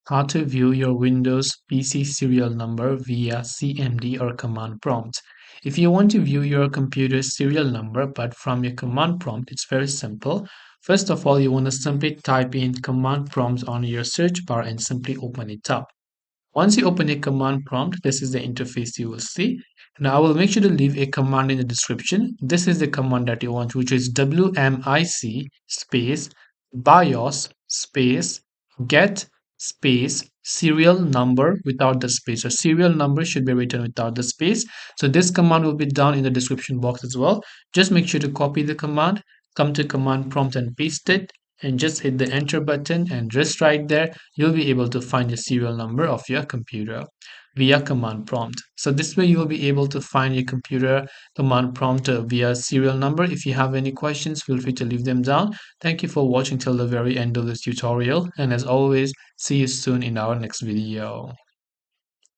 how to view your Windows PC serial number via CMD or command prompt. If you want to view your computer's serial number but from your command prompt, it's very simple. First of all, you want to simply type in command prompt on your search bar and simply open it up. Once you open a command prompt, this is the interface you will see. Now I will make sure to leave a command in the description. This is the command that you want, which is WMIC space BIOS space get space serial number without the space. So serial number should be written without the space. So this command will be down in the description box as well. Just make sure to copy the command, come to command prompt and paste it, and just hit the enter button, and just right there you'll be able to find the serial number of your computer via command prompt. So this way you will be able to find your computer command prompt via serial number. If you have any questions, feel free to leave them down. Thank you for watching till the very end of this tutorial, and as always, see you soon in our next video.